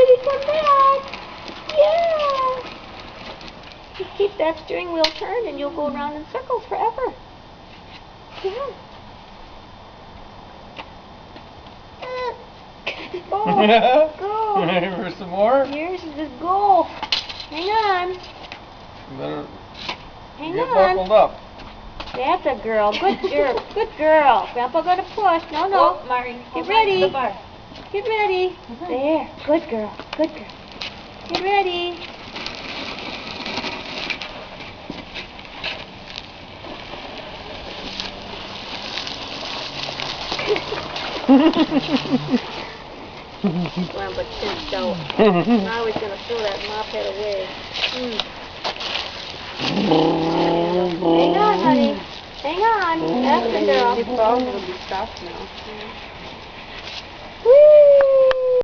till you come back. Yeah. Just keep that steering wheel turned and you'll go around in circles forever. Yeah. Go. Go. Ready for some more? Here's the goal. Hang on. You better Hang get on. buckled up. That's a girl. Good girl. Good girl. Grandpa gonna push. No, no. Oh, Mari, Get ready. The bar. Get ready. There. Good girl. Good girl. Get ready. Grandpa tipped out. Now he's gonna throw that mop head away. Hang on, honey. Hang on. That's the girl. It's all gonna be soft now.